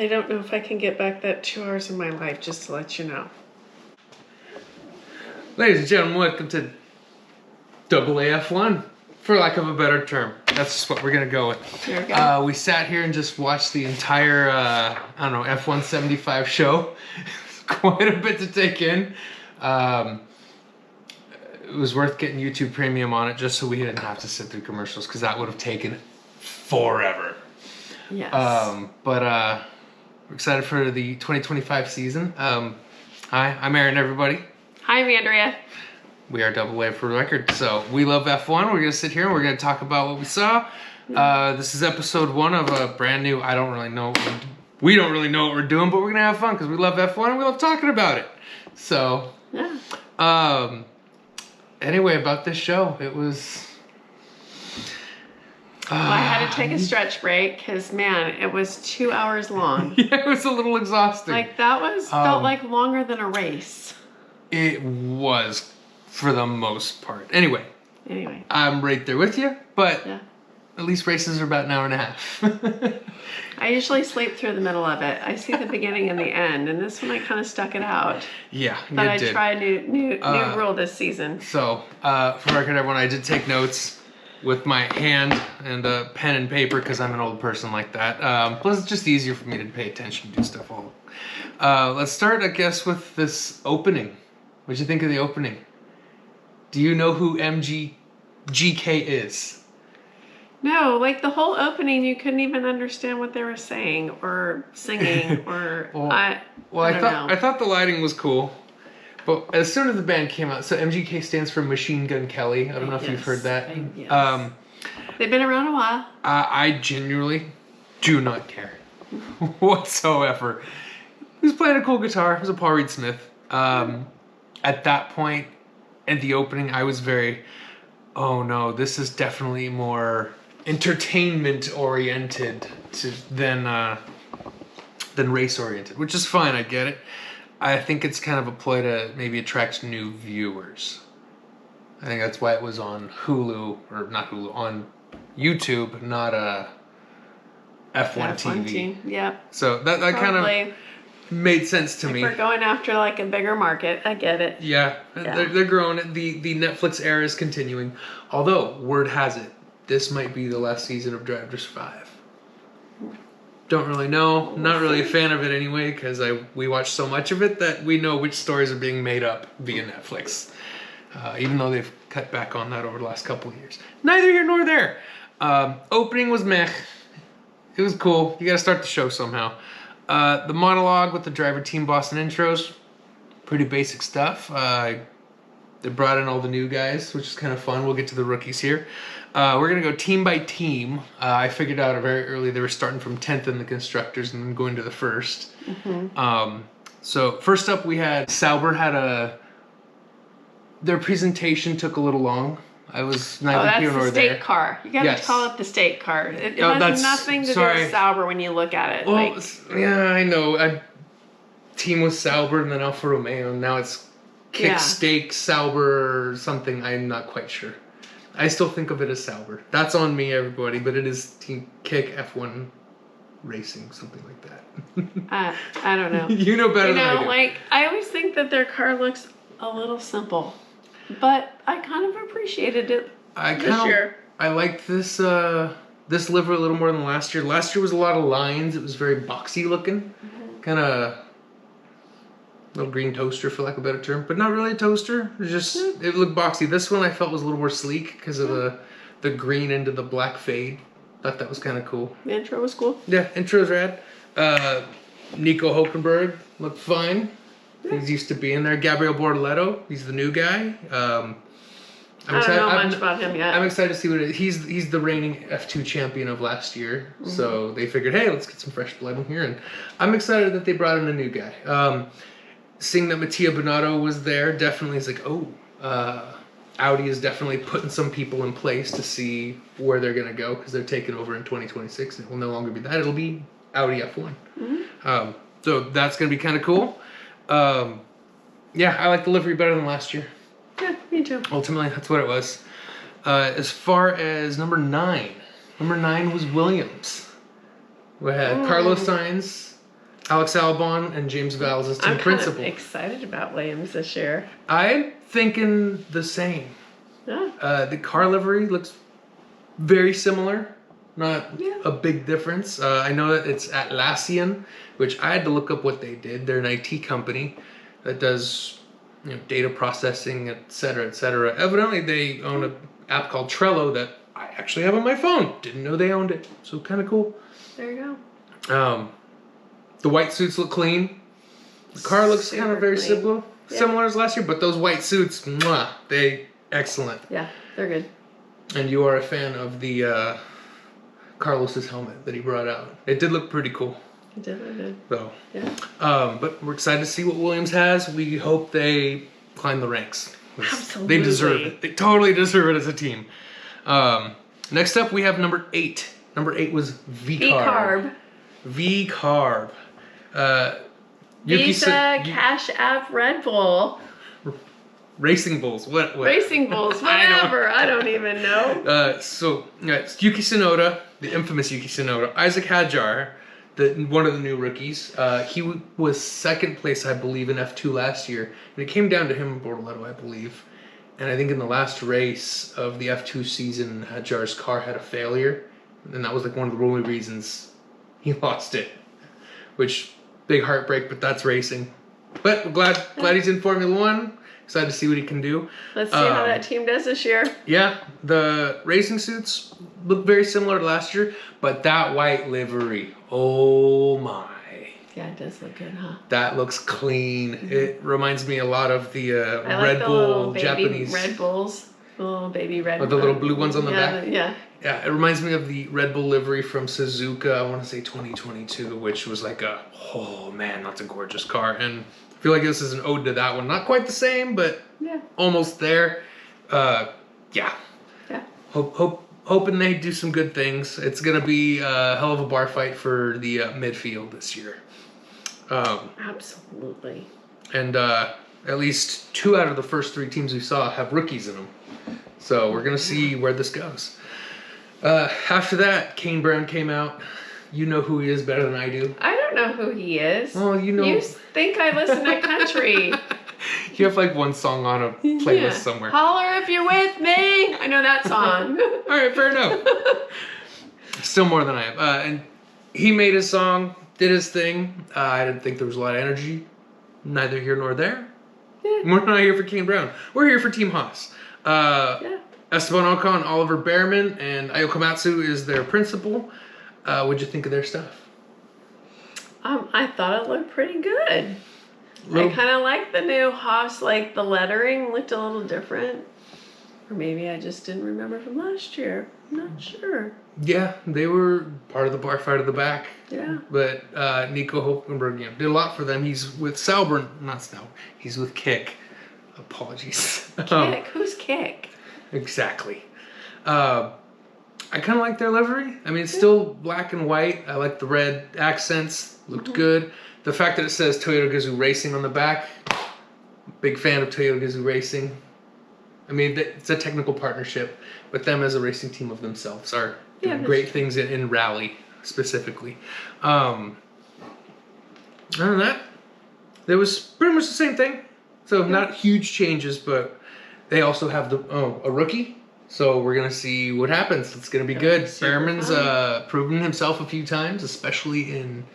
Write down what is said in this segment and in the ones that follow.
I don't know if I can get back that 2 hours of my life, just to let you know. Ladies and gentlemen, welcome to AAF1, for lack of a better term. That's just what we're going to go with. There we go. We sat here and just watched the entire, F175 show. Quite a bit to take in. It was worth getting YouTube Premium on it just so we didn't have to sit through commercials, because that would have taken forever. Yes. But we're excited for the 2025 season. Hi, I'm Aaron, everybody. Hi, I'm Andrea. We are AA for the record. So we love F1. We're going to sit here and we're going to talk about what we saw. This is episode 1 of a brand new, we don't really know what we're doing, but we're going to have fun because we love F1 and we love talking about it. So, yeah. Anyway, about this show, it was... Well, I had to take a stretch break because, man, it was 2 hours long. Yeah, it was a little exhausting. Like, that felt like longer than a race. It was, for the most part. Anyway. I'm right there with you, but at least races are about an hour and a half. I usually sleep through the middle of it. I see the beginning and the end, and this one I kind of stuck it out. Yeah, but I tried a new rule this season. So, for record, everyone, I did take notes with my hand and pen and paper because I'm an old person like that. Plus, it's just easier for me to pay attention and do stuff all. Let's start, I guess, with this opening. What'd you think of the opening? Do you know who GK is? No, like the whole opening, you couldn't even understand what they were saying or singing or I thought the lighting was cool, but as soon as the band came out, so MGK stands for Machine Gun Kelly. I don't know if you've heard that. Yes. They've been around a while. I genuinely do not care whatsoever. He was playing a cool guitar. It was a Paul Reed Smith. At that point, in the opening, I was very, oh no, this is definitely more entertainment oriented than race oriented, which is fine. I get it. I think it's kind of a ploy to maybe attract new viewers. I think that's why it was on Hulu, or not Hulu, on YouTube, not F1 TV. Yeah. So that kind of made sense to me. We're going after like a bigger market. I get it. Yeah. They're growing. The Netflix era is continuing. Although, word has it, this might be the last season of Drive to Survive. Don't really know. Not really a fan of it anyway, because we watch so much of it that we know which stories are being made up via Netflix. Even though they've cut back on that over the last couple of years. Neither here nor there. Opening was meh. It was cool. You got to start the show somehow. The monologue with the driver, team boss, and intros, pretty basic stuff. They brought in all the new guys, which is kind of fun. We'll get to the rookies here. We're going to go team by team. I figured out very early they were starting from 10th in the constructors and then going to the first. Mm-hmm. So first up we had Sauber their presentation took a little long. I was neither here nor there. That's the state car. You got to call it the state car. It has nothing to do with Sauber when you look at it. Well, yeah, I know. Team was Sauber and then Alfa Romeo. Now it's Kick Sauber or something. I'm not quite sure. I still think of it as Sauber. That's on me, everybody. But it is Team Kick F1 Racing, something like that. I don't know. You know better than I do. Like I always think that their car looks a little simple. But I kind of appreciated it this year. I liked this livery a little more than last year. Last year was a lot of lines. It was very boxy looking. Mm-hmm. Kind of little green toaster, for lack of a better term. But not really a toaster. It looked boxy. This one I felt was a little more sleek because of the green into the black fade. Thought that was kind of cool. The intro was cool. Yeah, intro's rad. Nico Hulkenberg looked fine. He's used to being there. Gabriel Bortoleto, he's the new guy. I don't know much about him yet. I'm excited to see what it is. He's the reigning F2 champion of last year. Mm-hmm. So they figured, hey, let's get some fresh blood in here. And I'm excited that they brought in a new guy. Seeing that Mattia Binotto was there definitely is like, Audi is definitely putting some people in place to see where they're going to go because they're taking over in 2026. It will no longer be that. It'll be Audi F1. Mm-hmm. So that's going to be kind of cool. I like the livery better than last year. Yeah, me too. Ultimately, that's what it was. As far as number 9 was Williams. We had Carlos Sainz, Alex Albon and James Vowles as team principal. I'm excited about Williams this year. I'm thinking the same. Yeah. The car livery looks very similar. Not a big difference. I know that it's Atlassian, which I had to look up what they did. They're an IT company that does data processing, etc., etc. Evidently, they own an app called Trello that I actually have on my phone. Didn't know they owned it. So kind of cool. There you go. The white suits look clean. The car looks kind of very similar as last year, but those white suits, they excellent. Yeah, they're good. And you are a fan of the Carlos's helmet that he brought out. It did look pretty cool. It did. So, yeah. But we're excited to see what Williams has. We hope they climb the ranks. Absolutely. They deserve it. They totally deserve it as a team. Next up, we have number 8. Number 8 was V-Carb. V-Carb. Visa, Cash App, Red Bull. Racing Bulls. What? Racing Bulls, whatever. I don't even know. So, it's Yuki Tsunoda, the infamous Yuki Tsunoda. Isaac Hadjar, one of the new rookies. He was second place, I believe, in F2 last year. And it came down to him and Bortoletto, I believe. And I think in the last race of the F2 season, Hadjar's car had a failure. And that was like one of the only reasons he lost it. Which, big heartbreak, but that's racing. But we're glad he's in Formula 1. Excited to see what he can do. Let's see how that team does this year. Yeah, the racing suits look very similar to last year, but that white livery, oh my. Yeah, it does look good, huh? That looks clean. Mm-hmm. It reminds me a lot of the Red Bull Japanese. Red Bulls. The little baby Red Bull. The little blue ones on the back? Yeah. Yeah, it reminds me of the Red Bull livery from Suzuka, I want to say 2022, which was like oh man, that's a gorgeous car. And I feel like this is an ode to that one. Not quite the same, but almost there. Yeah. Hoping they do some good things. It's going to be a hell of a bar fight for the midfield this year. Absolutely. And at least 2 out of the first 3 teams we saw have rookies in them. So we're going to see where this goes. After that, Kane Brown came out. You know who he is better than I do. I don't know who he is. Well, you know. You think I listen to country. You have like one song on a playlist somewhere. Holler if you're with me. I know that song. All right, fair enough. Still more than I have. And he made his song, did his thing. I didn't think there was a lot of energy. Neither here nor there. Yeah. We're not here for Kane Brown. We're here for Team Haas. Esteban Ocon, Oliver Behrman, and Ayo Komatsu is their principal. What'd you think of their stuff? I thought it looked pretty good. I kind of like the new Haas, like the lettering looked a little different. Or maybe I just didn't remember from last year. I'm not sure. Yeah, they were part of the bar fight at the back. Yeah. But Nico Hulkenberg did a lot for them. He's with Sauber, not Sauber. He's with Kick. Apologies. Kick? Who's Kick? Exactly. I kind of like their livery. I mean, it's still black and white. I like the red accents. Looked good. The fact that it says Toyota Gazoo Racing on the back. Big fan of Toyota Gazoo Racing. I mean, it's a technical partnership, but them as a racing team of themselves are doing great things in rally specifically. Other than that, there was pretty much the same thing. So not huge changes, but they also have a rookie. So we're going to see what happens. It's going to be good. Behrman's proven himself a few times, especially in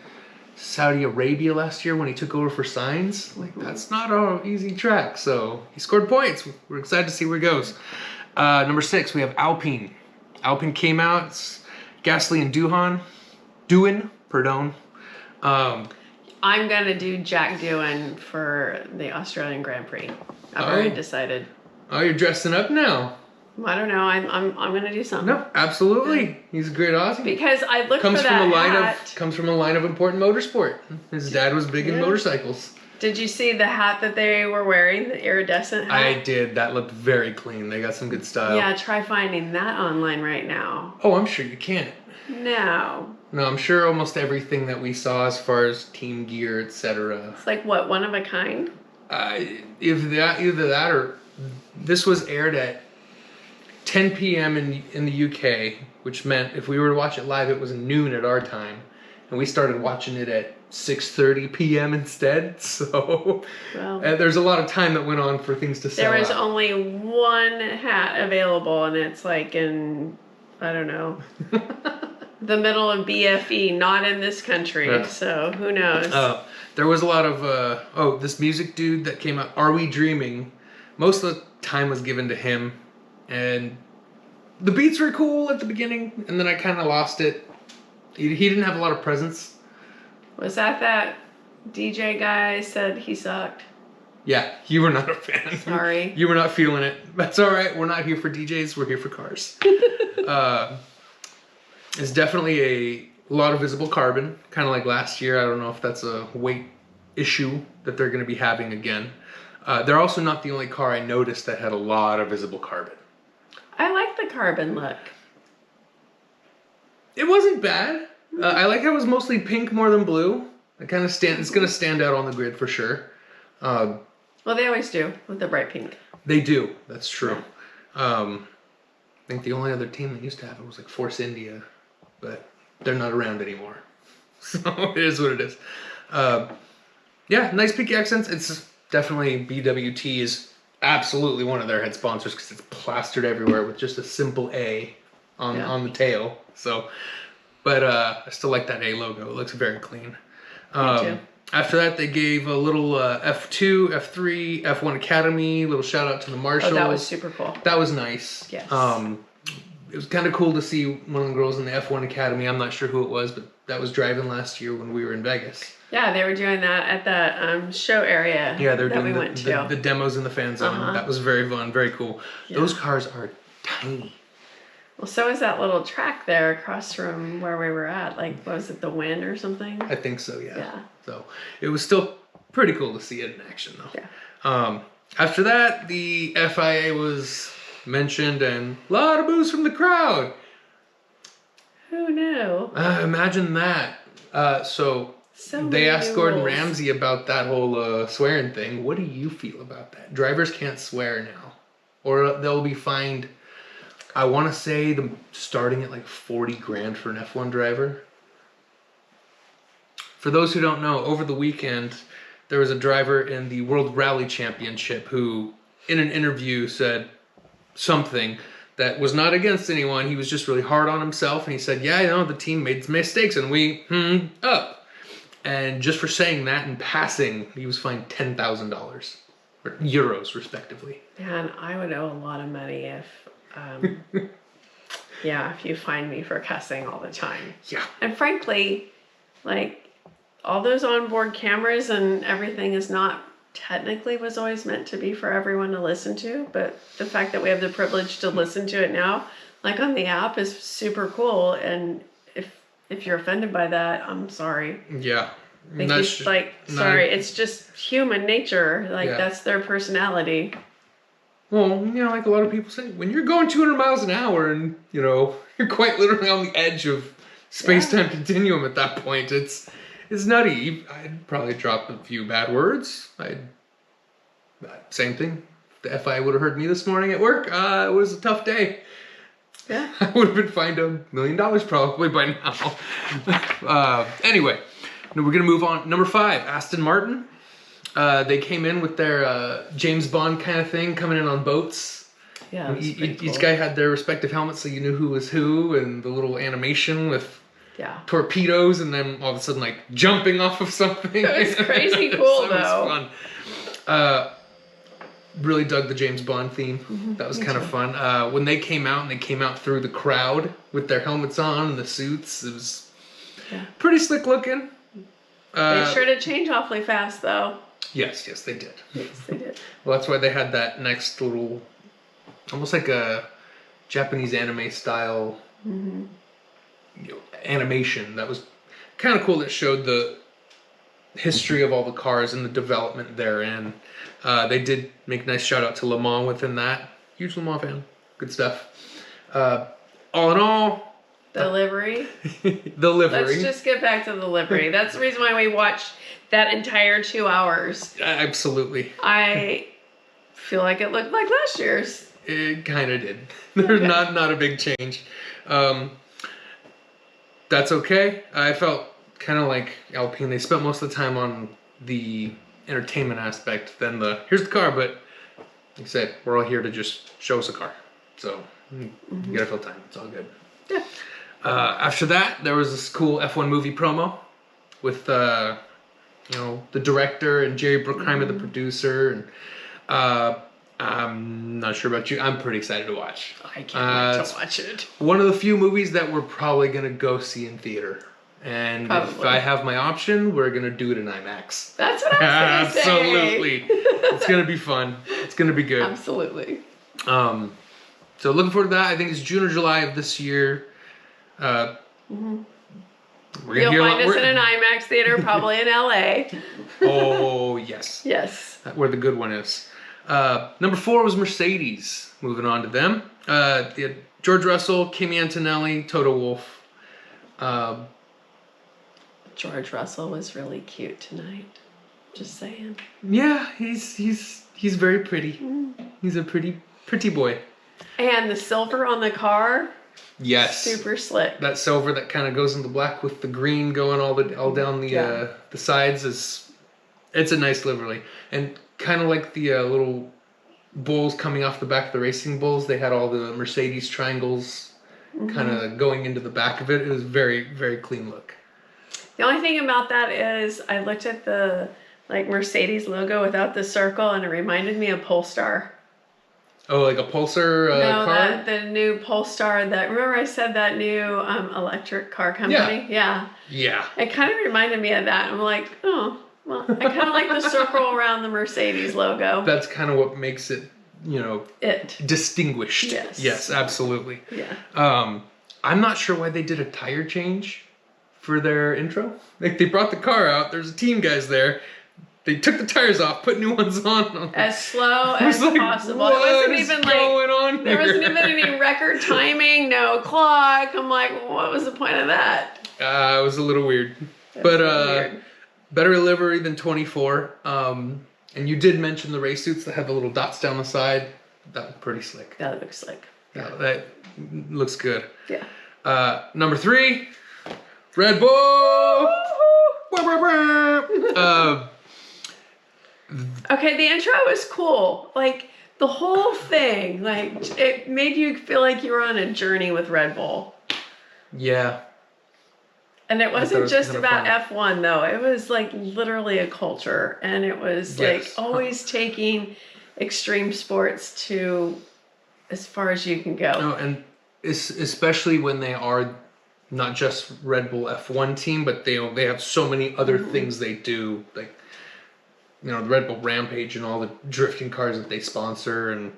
Saudi Arabia last year when he took over for Sainz. Like, that's not an easy track. So he scored points. We're excited to see where it goes. Number 6, we have Alpine. Alpine came out. It's Gasly and Doohan. Pardon. I'm going to do Jack Doohan for the Australian Grand Prix. I've already decided. Oh, you're dressing up now. I don't know. I'm gonna do something. No, absolutely. Yeah. He's a great Aussie. Because I looked for that hat. Comes from a line of important motorsport. His dad was big in motorcycles. Did you see the hat that they were wearing, the iridescent hat? I did. That looked very clean. They got some good style. Yeah, try finding that online right now. Oh, I'm sure you can't. No, I'm sure almost everything that we saw as far as team gear, etc. It's like what, one of a kind? Either that or this was aired at 10 p.m. in the UK, which meant if we were to watch it live, it was noon at our time. and we started watching it at 6:30 p.m. instead. So there's a lot of time that went on for things to sell. There was out. only one hat available, and it's like in, I don't know, the middle of BFE, not in this country. Yeah. So who knows? There was a lot of this music dude that came out, Are We Dreaming? Most of the time was given to him, and the beats were cool at the beginning, and then I kind of lost it. He didn't have a lot of presence. Was that DJ guy said he sucked? Yeah, you were not a fan. Sorry. You were not feeling it. That's all right. We're not here for DJs. We're here for cars. It's definitely a lot of visible carbon, kind of like last year. I don't know if that's a weight issue that they're going to be having again. They're also not the only car I noticed that had a lot of visible carbon. I like the carbon look. It wasn't bad. I like how it was mostly pink more than blue. It's going to stand out on the grid for sure. Well, they always do with the bright pink. They do. That's true. I think the only other team that used to have it was like Force India, but they're not around anymore. So it is what it is. Yeah, nice pinky accents. It's definitely BWT is absolutely one of their head sponsors because it's plastered everywhere with just a simple A on the tail. So, but I still like that A logo. It looks very clean. Me too. After that, they gave a little F2, F3, F1 Academy. Little shout out to the marshals. Oh, that was super cool. That was nice. Yes. It was kind of cool to see one of the girls in the F1 Academy. I'm not sure who it was, but that was driving last year when we were in Vegas. Yeah, they were doing that at that show area. Yeah, they're doing the demos in the fan zone. That was very fun, very cool. Yeah. Those cars are tiny. Well, so is that little track there across from where we were at. Like, what was it, the Wynn or something? I think so, yeah. So it was still pretty cool to see it in action, though. Yeah. After that, the FIA was mentioned, and a lot of boos from the crowd. Who knew? Imagine that. So they asked Gordon Ramsay about that whole swearing thing. What do you feel about that? Drivers can't swear now, or they'll be fined. I want to say starting at like $40,000 for an F1 driver. For those who don't know, over the weekend there was a driver in the World Rally Championship who, in an interview, said something that was not against anyone. He was just really hard on himself, and he said, "Yeah, you know, the team made mistakes, and we up." And just for saying that in passing, he was fined $10,000 or euros, respectively. Man, I would owe a lot of money if if you find me for cussing all the time. Yeah. And frankly, like, all those onboard cameras and everything is not technically was always meant to be for everyone to listen to, but the fact that we have the privilege to listen to it now, like on the app, is super cool. And if you're offended by that, I'm sorry. Yeah. It's just human nature. Like, that's their personality. Well, you know, like a lot of people say, when you're going 200 miles an hour and, you know, you're quite literally on the edge of space-time continuum at that point, it's nutty. I'd probably drop a few bad words. Same thing. The FI would have heard me this morning at work. It was a tough day. Yeah. I would have been fined $1 million probably by now. Anyway, we're going to move on. Number 5, Aston Martin. They came in with their James Bond kind of thing, coming in on boats. Yeah, each guy had their respective helmets, so you knew who was who, and the little animation with torpedoes, and then all of a sudden, like, jumping off of something. It was crazy cool, though. It was fun. Really dug the James Bond theme. Mm-hmm, that was kind of fun. When they came out, and they came out through the crowd with their helmets on and the suits, it was pretty slick looking. They sure did change awfully fast, though. Yes, they did. Yes, they did. Well, that's why they had that next little, almost like a Japanese anime style animation that was kind of cool. That showed the history of all the cars and the development therein. They did make a nice shout out to Le Mans within that. Huge Le Mans fan. Good stuff. All in all, the livery. The livery. Let's just get back to the livery. That's the reason why we watched that entire 2 hours. Absolutely. I feel like it looked like last year's. It kind of did. There's not a big change. That's okay. I felt kind of like Alpine. They spent most of the time on the entertainment aspect than here's the car, but like I said, we're all here to just show us a car. So you gotta fill time. It's all good. Yeah. After that, there was this cool F1 movie promo with the director and Jerry Bruckheimer, the producer, and I'm not sure about you. I'm pretty excited to watch. I can't wait to watch it. One of the few movies that we're probably gonna go see in theater. And if I have my option, we're gonna do it in IMAX. That's what I was gonna say. Absolutely. It's gonna be fun. It's gonna be good. Absolutely. So looking forward to that. I think it's June or July of this year. You'll find us in an IMAX theater, probably in LA. Oh yes. Yes. Where the good one is. Number 4 was Mercedes. Moving on to them. They had George Russell, Kimi Antonelli, Toto Wolff. George Russell was really cute tonight. Just saying. Yeah, he's very pretty. He's a pretty boy. And the silver on the car. Yes. Super slick. That silver that kind of goes into black with the green going all down the sides it's a nice livery. And kind of like the little bulls coming off the back of the racing bulls, they had all the Mercedes triangles kind of going into the back of it. It was very, very clean look. The only thing about that is I looked at the Mercedes logo without the circle, and it reminded me of Polestar. Oh, like a Pulsar car? No, the new Polestar. Remember I said that new electric car company? Yeah. It kind of reminded me of that. I'm like, oh, well, I kind of like the circle around the Mercedes logo. That's kind of what makes it, distinguished. Yes, absolutely. Yeah. I'm not sure why they did a tire change for their intro. Like, they brought the car out. There's a team guys there. They took the tires off, put new ones on. As slow as possible. What is going on there here? wasn't even any record timing, no clock. I'm like, what was the point of that? It was a little weird. Better livery than 24. And you did mention the race suits that have the little dots down the side. That looked pretty slick. That looks slick. Yeah, that looks good. Yeah. Number 3, Red Bull. Okay, the intro was cool. Like, the whole thing, like, it made you feel like you were on a journey with Red Bull. Yeah. And it wasn't just about F1, though. It was, like, literally a culture. And it was, like, always taking extreme sports to as far as you can go. No, and especially when they are not just Red Bull F1 team, but they have so many other things they do, like, the Red Bull Rampage and all the drifting cars that they sponsor and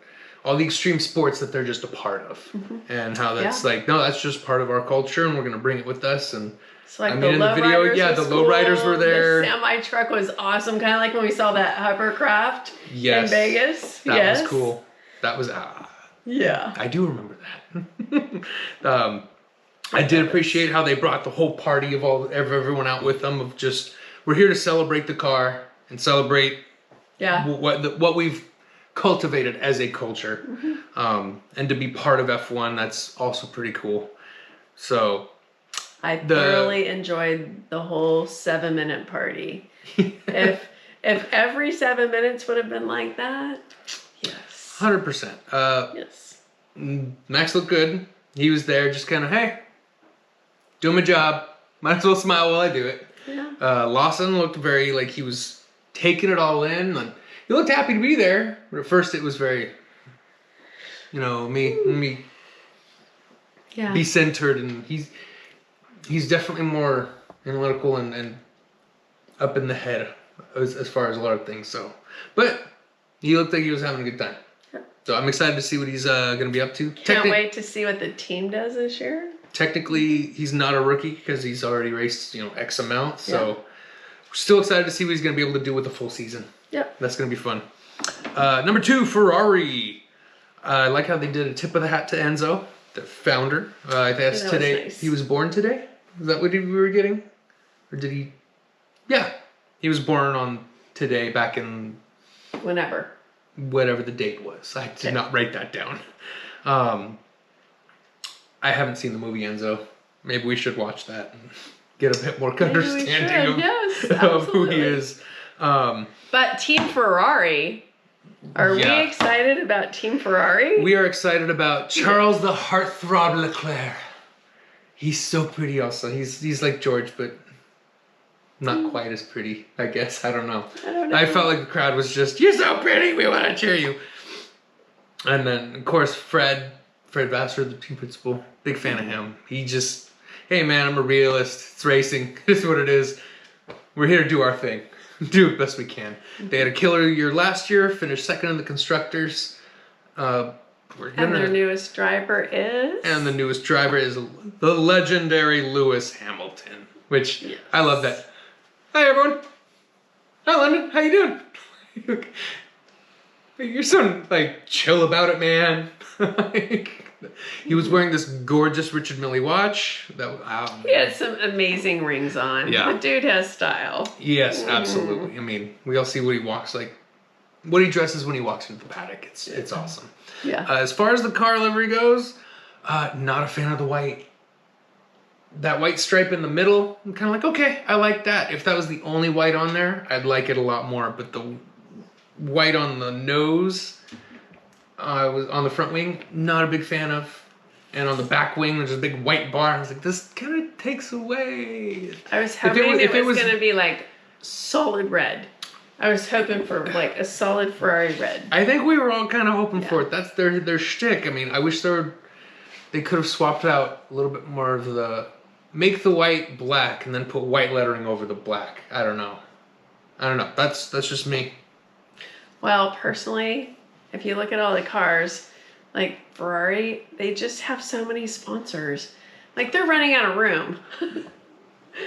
all the extreme sports that they're just a part of. And how that's that's just part of our culture and we're going to bring it with us. And so like in the video, the lowriders were there. The semi truck was awesome. Kind of like when we saw that hovercraft in Vegas. That was cool. That was, yeah. I do remember that. I did appreciate how they brought the whole party of everyone out with them of just, we're here to celebrate the car and celebrate what we've cultivated as a culture. And to be part of F1, that's also pretty cool. So I thoroughly enjoyed the whole 7-minute party. if every 7 minutes would have been like that, yes. 100%. Yes. Max looked good. He was there just kind of, hey, doing my job. Might as well smile while I do it. Yeah. Lawson looked very, like he was taking it all in. Like, he looked happy to be there. But at first it was very, me be centered. And he's definitely more analytical and up in the head as far as a lot of things. So, but he looked like he was having a good time. So I'm excited to see what he's going to be up to. Can't wait to see what the team does this year. Technically, he's not a rookie because he's already raced, X amount. So we're still excited to see what he's going to be able to do with the full season. Yep. That's going to be fun. Number 2, Ferrari. I like how they did a tip of the hat to Enzo, the founder. I guess today. Nice. He was born today? Is that what we were getting? Or did he? Yeah. He was born on today back in... Whatever the date was. I did not write that down. I haven't seen the movie Enzo. Maybe we should watch that and get a bit more understanding yes, of who he is. But Team Ferrari, are we excited about Team Ferrari? We are excited about Charles the Heartthrob Leclerc. He's so pretty also. He's like George, but not quite as pretty, I guess. I don't know. I felt like the crowd was just, you're so pretty, we want to cheer you. And then, of course, Fred Vassar, the team principal, big fan of him. He just, hey man, I'm a realist. It's racing. This is what it is. We're here to do our thing. Do it best we can. They had a killer year last year, finished second in the constructors. And their newest driver is? And the newest driver is the legendary Lewis Hamilton, which I love that. Hi everyone. Hi London, how you doing? You're so like chill about it, man. He was wearing this gorgeous Richard Mille watch. He had some amazing rings on. Yeah. The dude has style. Yes, absolutely. I mean, we all see what he walks like, what he dresses when he walks into the paddock. It's awesome. Yeah. As far as the car livery goes, not a fan of the white. That white stripe in the middle, I'm kind of like, okay, I like that. If that was the only white on there, I'd like it a lot more. But the white on the nose, was on the front wing, not a big fan of. And on the back wing, there's a big white bar. I was like, this kind of takes away. I was hoping it was going to be like solid red. I was hoping for like a solid Ferrari red. I think we were all kind of hoping for it. That's their shtick. I mean, I wish they could have swapped out a little bit more of the, make the white black and then put white lettering over the black. I don't know. That's just me. Well, personally, if you look at all the cars, like Ferrari, they just have so many sponsors. Like they're running out of room.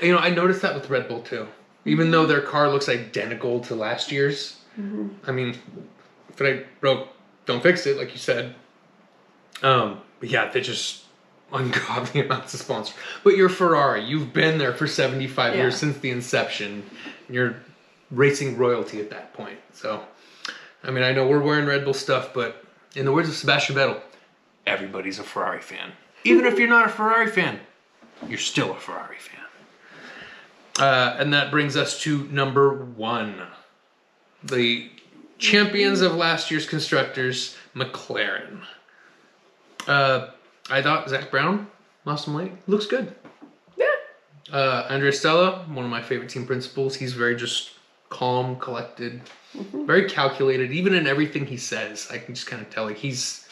You know, I noticed that with Red Bull too. Even though their car looks identical to last year's. I mean, if it ain't broke, don't fix it, like you said. But yeah, they just ungodly amounts of sponsors. But you're Ferrari. You've been there for 75 years since the inception. You're racing royalty at that point. So, I mean, I know we're wearing Red Bull stuff, but in the words of Sebastian Vettel, everybody's a Ferrari fan. Even if you're not a Ferrari fan, you're still a Ferrari fan. And that brings us to number 1. The champions of last year's constructors, McLaren. I thought Zach Brown lost some weight. Looks good. Yeah. Andrea Stella, one of my favorite team principals. He's very just calm, collected, very calculated. Even in everything he says, I can just kind of tell like he's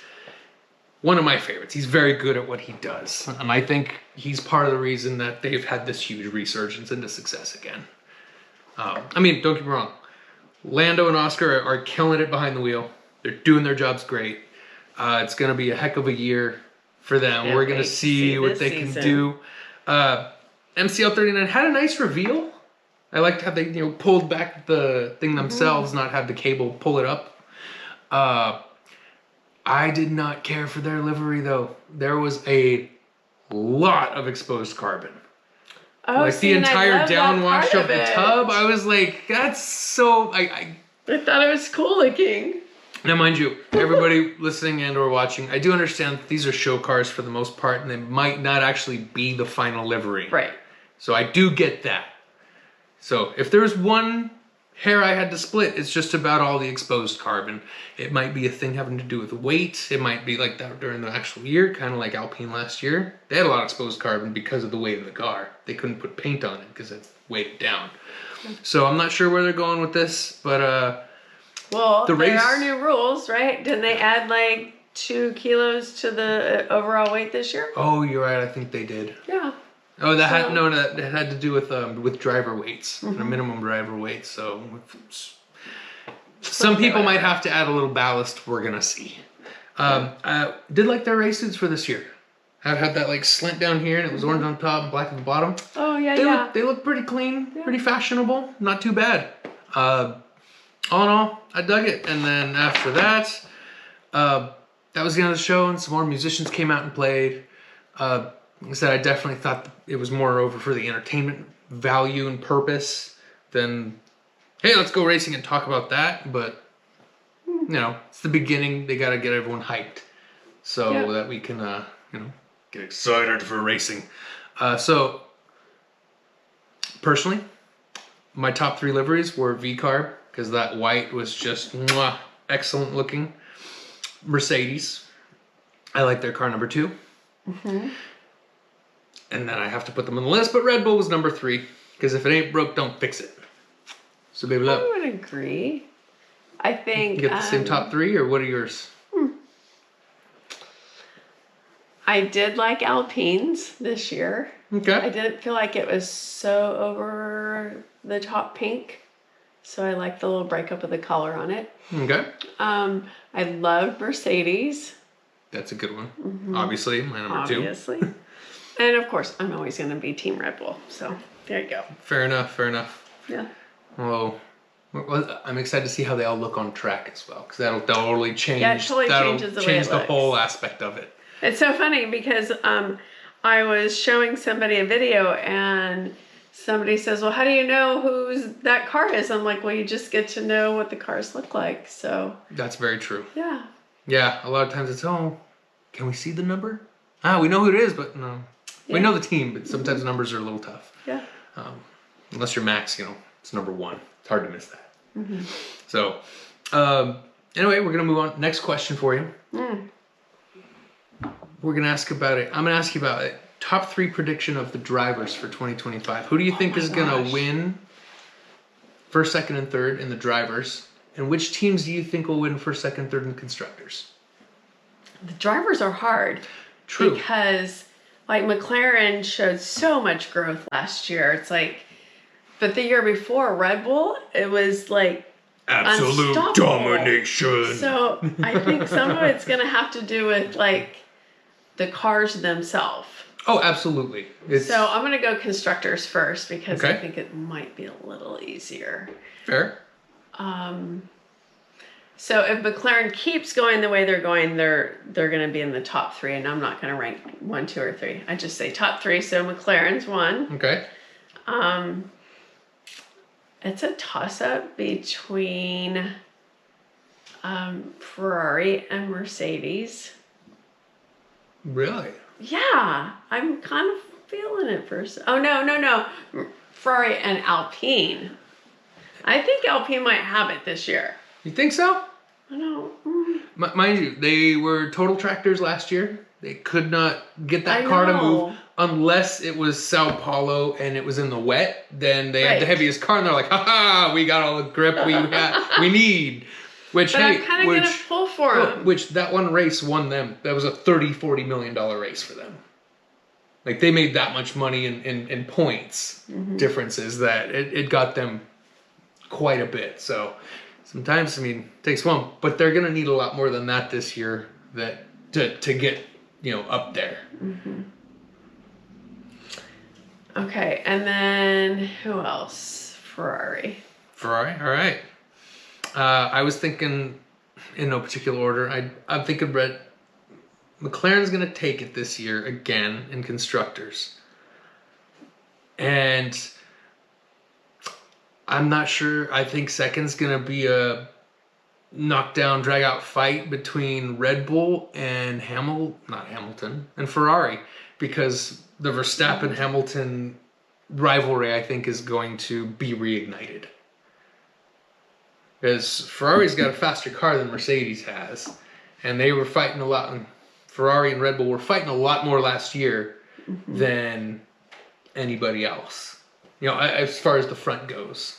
one of my favorites. He's very good at what he does. And I think he's part of the reason that they've had this huge resurgence into success again. I mean, don't get me wrong. Lando and Oscar are killing it behind the wheel. They're doing their jobs great. It's going to be a heck of a year for them. We're going to see what they can do. MCL 39 had a nice reveal. I liked how they pulled back the thing themselves, not have the cable pull it up. I did not care for their livery though. There was a lot of exposed carbon. Oh, like the entire downwash of the tub. I was like, that's so... I thought it was cool looking. Now, mind you, everybody listening and or watching, I do understand that these are show cars for the most part, and they might not actually be the final livery. Right. So I do get that. So if there's one hair I had to split, it's just about all the exposed carbon. It might be a thing having to do with weight. It might be like that during the actual year, kind of like Alpine last year. They had a lot of exposed carbon because of the weight of the car. They couldn't put paint on it because it weighed it down. So I'm not sure where they're going with this, but well, there are new rules, right? Didn't they add like 2 kilos to the overall weight this year? Oh, you're right. I think they did. Yeah. Oh, that had to do with driver weights, a minimum driver weight. So some people might have to add a little ballast. We're gonna see. Did like their race suits for this year. Had that like slint down here, and it was orange on top and black at the bottom. Oh yeah, they look pretty clean, pretty fashionable, not too bad. All in all, I dug it. And then after that, that was the end of the show, and some more musicians came out and played. Like I said, I definitely thought it was more over for the entertainment value and purpose than, hey, let's go racing and talk about that. But, it's the beginning. They got to get everyone hyped so that we can, get excited for racing. So Personally, my top 3 liveries were V-Carb, because that white was just excellent looking. Mercedes, I like their car number 2. And then I have to put them on the list, but Red Bull was number 3, because if it ain't broke, don't fix it. So baby love. I would agree. I think... You get the same top 3, or what are yours? I did like Alpines this year. Okay. I didn't feel like it was so over the top pink. So I like the little breakup of the color on it. Okay. I love Mercedes. That's a good one. Obviously, my number 2. Obviously. And of course, I'm always going to be Team Red Bull. So there you go. Fair enough. Yeah. Well, I'm excited to see how they all look on track as well, because that'll totally change. Yeah, it totally changes the way it looks. Whole aspect of it. It's so funny because I was showing somebody a video and somebody says, well, how do you know whose that car is? I'm like, well, you just get to know what the cars look like. So that's very true. Yeah. Yeah, a lot of times it's, can we see the number? We know who it is, but no. Yeah. We know the team, but sometimes numbers are a little tough. Yeah. Unless you're Max, it's number 1. It's hard to miss that. So, anyway, we're going to move on. Next question for you. We're going to ask about it. I'm going to ask you about it. Top 3 prediction of the drivers for 2025. Who do you think is going to win first, second, and third in the drivers? And which teams do you think will win first, second, third in constructors? The drivers are hard. True. Because, like, McLaren showed so much growth last year. It's like, but the year before, Red Bull, it was like absolute domination. So I think some of it's going to have to do with, like, the cars themselves. Oh, absolutely. So I'm going to go constructors first because I think it might be a little easier. Fair. So if McLaren keeps going the way they're going, they're going to be in the top 3, and I'm not going to rank 1, 2, or 3. I just say top 3. So McLaren's 1. Okay. It's a toss-up between Ferrari and Mercedes. Really? Yeah, I'm kind of feeling it first. Oh, no. Ferrari and Alpine. I think Alpine might have it this year. You think so? I know. Mind you, they were total tractors last year. They could not get that car to move unless it was Sao Paulo and it was in the wet. Then they had the heaviest car, and they're like, "Ha! We got all the grip we need." Which, but I'm kind of gonna pull for them. Which that one race won them. That was a $30-40 million race for them. Like, they made that much money in points differences that it got them quite a bit. So sometimes, it takes one, but they're gonna need a lot more than that this year to get up there. Okay, and then who else? Ferrari. All right. I was thinking, in no particular order, I'm thinking McLaren's going to take it this year again in constructors. And I'm not sure. I think second's going to be a knockdown, drag-out fight between Red Bull and and Ferrari, because the Verstappen-Hamilton rivalry, I think, is going to be reignited. Because Ferrari's got a faster car than Mercedes has, and they were fighting a lot. Ferrari and Red Bull were fighting a lot more last year than anybody else. As far as the front goes.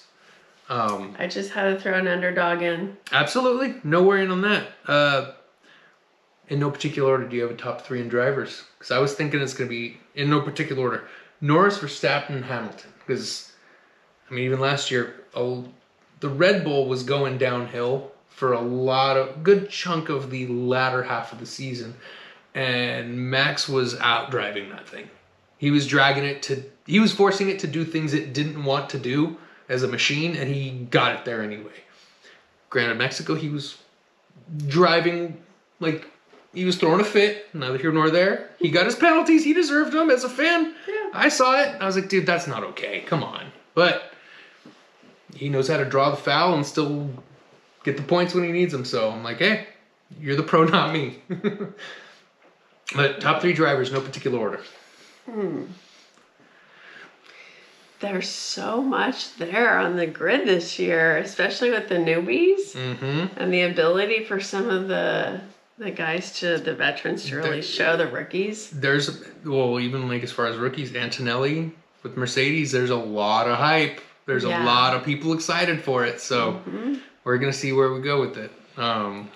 I just had to throw an underdog in. Absolutely, no worrying on that. In no particular order, do you have a top 3 in drivers? Because I was thinking it's going to be in no particular order: Norris, Verstappen, and Hamilton. Because even last year, the Red Bull was going downhill for a good chunk of the latter half of the season, and Max was out driving that thing. He was he was forcing it to do things it didn't want to do as a machine, and he got it there anyway. Granted, Mexico, he was driving like he was throwing a fit. Neither here nor there. He got his penalties. He deserved them. As a fan, I saw it. I was like, dude, that's not okay. Come on. But he knows how to draw the foul and still get the points when he needs them. So I'm like, hey, you're the pro, not me. But top 3 drivers, no particular order. there's so much there on the grid this year, especially with the newbies and the ability for some of the guys the veterans to really show the rookies. Even like as far as rookies, Antonelli with Mercedes, there's a lot of hype. There's a lot of people excited for it. So we're going to see where we go with it. Of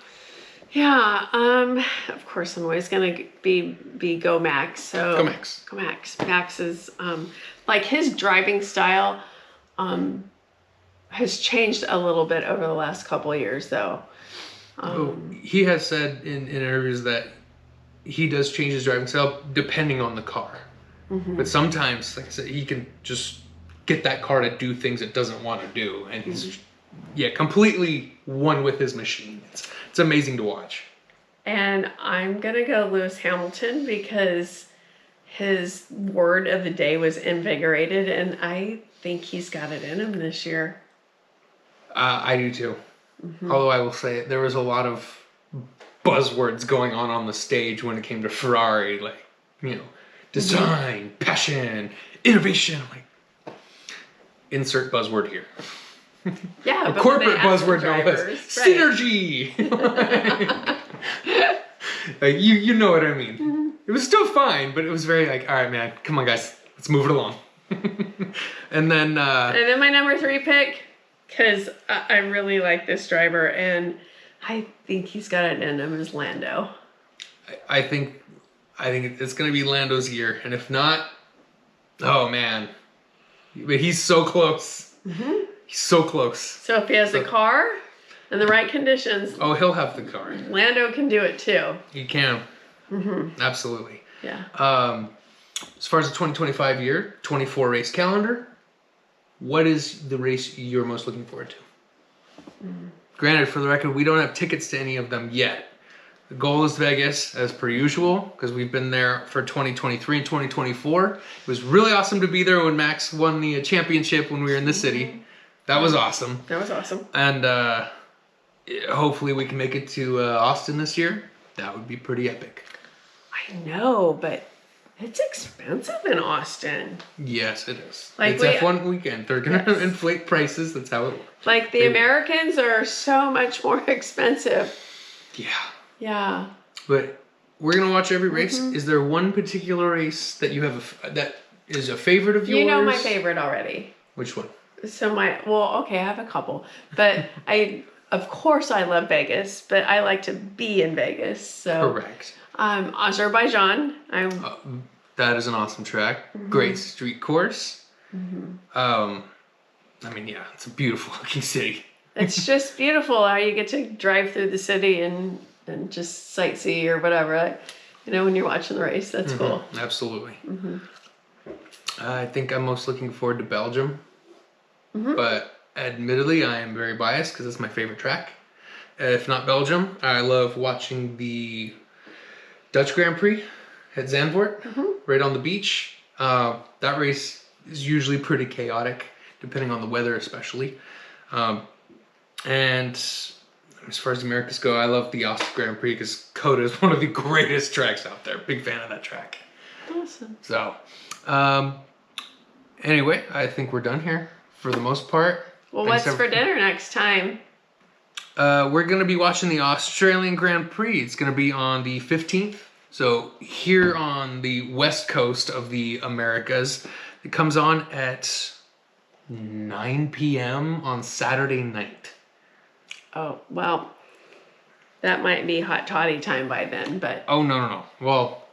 course, I'm always going to be Go Max. So Go Max. Max is, like his driving style has changed a little bit over the last couple of years, though. He has said in interviews that he does change his driving style depending on the car. But sometimes, like I said, he can just get that car to do things it doesn't want to do. And he's, completely one with his machine. It's amazing to watch. And I'm going to go Lewis Hamilton because his word of the day was invigorated. And I think he's got it in him this year. I do too. Although I will say there was a lot of buzzwords going on the stage when it came to Ferrari, like, design, passion, innovation. Like, insert buzzword here. Yeah, a corporate buzzword, no less. Right. Synergy. Like, you know what I mean. It was still fine, but it was very like, all right, man, come on, guys, let's move it along. And then my number 3 pick, because I really like this driver, and I think he's got it in him, is Lando. I think it's going to be Lando's year, and if not, oh man, but he's so close. He's so close. So if he has the car and the right conditions, he'll have the car. Lando can do it too. He can. Absolutely. Yeah. As far as the 2025 year, 24 race calendar, what is the race you're most looking forward to? Granted, for the record, we don't have tickets to any of them yet. The goal is Vegas, as per usual, because we've been there for 2023 and 2024. It was really awesome to be there when Max won the championship when we were in the city. That was awesome. And hopefully we can make it to Austin this year. That would be pretty epic. I know, but it's expensive in Austin. Yes, it is. Like, it's F1 weekend. They're going to inflate prices. That's how it works. Like, the Americans are so much more expensive. Yeah. Yeah. But we're going to watch every race. Is there one particular race that you have that is a favorite of yours? You know my favorite already. Which one? So I have a couple. But of course I love Vegas, but I like to be in Vegas. So correct. Azerbaijan. That is an awesome track. Great street course. It's a beautiful looking city. It's just beautiful how you get to drive through the city and just sightsee or whatever. When you're watching the race, that's cool. Absolutely. I think I'm most looking forward to Belgium. But admittedly, I am very biased because it's my favorite track. If not Belgium, I love watching the Dutch Grand Prix at Zandvoort, right on the beach. That race is usually pretty chaotic, depending on the weather especially. And as far as the Americas go, I love the Austin Grand Prix because COTA is one of the greatest tracks out there. Big fan of that track. Awesome. So, anyway, I think we're done here for the most part. Well, what's for dinner next time? We're going to be watching the Australian Grand Prix. It's going to be on the 15th. So here on the west coast of the Americas, it comes on at 9 p.m. on Saturday night. Oh, well, that might be hot toddy time by then, but... Oh, no. Well,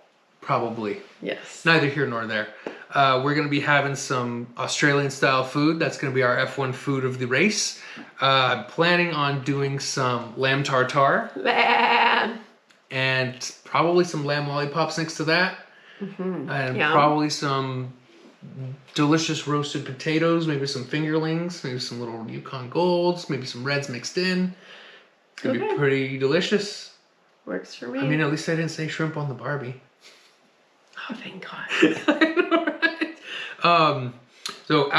probably. Yes. Neither here nor there. We're going to be having some Australian-style food. That's going to be our F1 food of the race. I'm planning on doing some lamb tartare. Lamb! And probably some lamb lollipops next to that. And probably some delicious roasted potatoes, maybe some fingerlings, maybe some little Yukon Golds, maybe some reds mixed in. It's going to be pretty delicious. Works for me. I mean, at least I didn't say shrimp on the Barbie. Oh, thank God. I know, right? So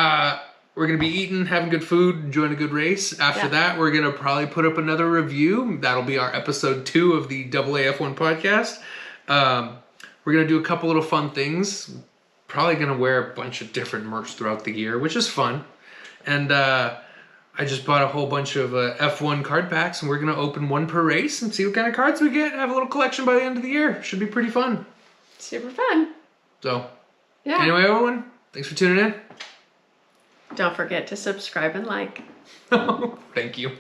we're going to be eating, having good food, enjoying a good race. After that, we're going to probably put up another review. That'll be our episode 2 of the AAF1 podcast. We're going to do a couple little fun things. probably going to wear a bunch of different merch throughout the year, which is fun. And I just bought a whole bunch of F1 card packs, and we're going to open one per race and see what kind of cards we get. Have a little collection by the end of the year. Should be pretty fun. Super fun. So, anyway, everyone, thanks for tuning in. Don't forget to subscribe and like. Thank you.